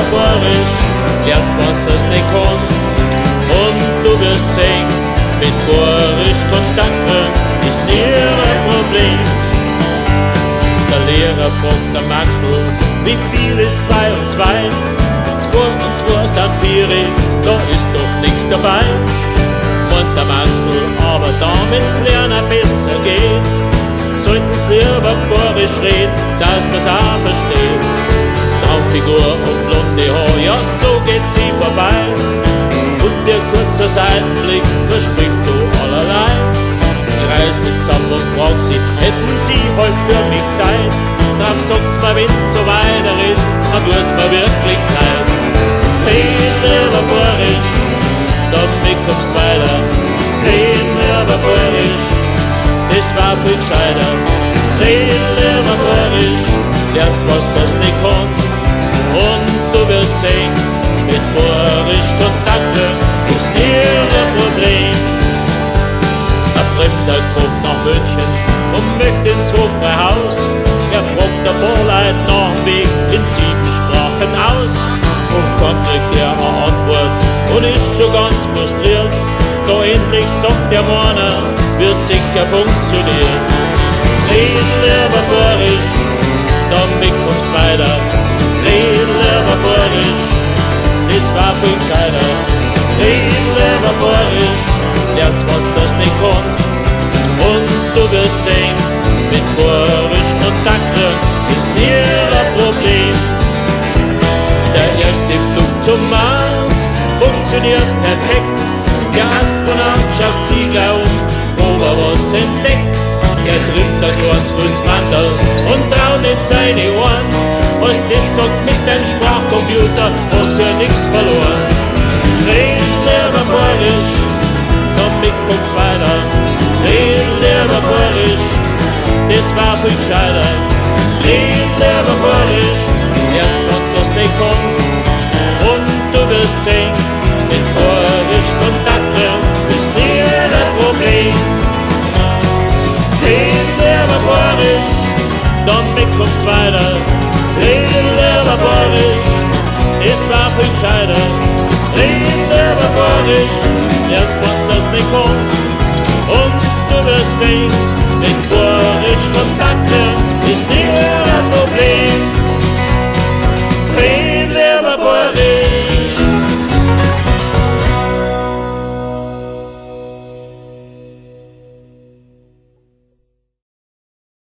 laborisch, lernst was das nicht kannst. Und du wirst sehen, mit chorisch Kontakte ist dir ein Problem. Der Lehrer fragt der Maxl, wie viel ist 2 und 2? 2 und 2 sind 4, da ist doch nichts dabei. Und der Maxl, aber damit's Lernen besser geht, sollten's lieber chorisch reden, dass man's auch versteht. Traumfigur und blonde Haar, ja so geht sie vorbei. Und ihr kurzer Seitenblick verspricht so allerlei. Ich reis mit zusammen und frag sie, hätten sie heute für mich Zeit? Drauf sagt's mir, wenn's so weiter ist, dann wird's mir wirklich leid. Red lieber chorisch, damit kommst weiter. Red lieber chorisch, das war viel gescheiter. Red lieber chorisch, lernst was das nicht kannst. Und du wirst sehen, mit chorisch Kontakte ist hier ein Problem. Ein Fremder kommt nach München und möchte ins Hofbräuhaus. Er fragt der Vorleit nach dem Weg in 7 Sprachen aus. Und dann kriegt er eine Antwort und ist schon ganz frustriert. Da endlich sagt der Mann, wie sicher funktioniert. Red lieber chorisch, damit kommst weiter. Red lieber chorisch, das war viel gescheiter. Red lieber chorisch, lernst was das nicht kannst. Und du wirst sehen, mit chorisch Kontakte ist hier ein Problem. Der erste Flug zum Mars funktioniert perfekt. Der Astronaut schaut sich gleich ob er was entdeckt. Er trifft ein kleines grünes Mandel und traut nicht seine Ohren. Was das sagt mit deinem Sprachcomputer, hast du ja nix verloren. Red lieber chorisch, damit kommt's weiter. Red lieber chorisch, das war viel gescheiter. Red lieber chorisch, lernst was das nicht kannst. Und du wirst sehen, mit chorisch Kontakte ist hier ein Problem. Red lieber chorisch, damit kommst weiter. Red lieber chorisch, das war viel gescheiter. Red lieber chorisch, lernst was das nicht kannst. Und du wirst sehen, mit chorisch Kontakte ist hier ein Problem. Red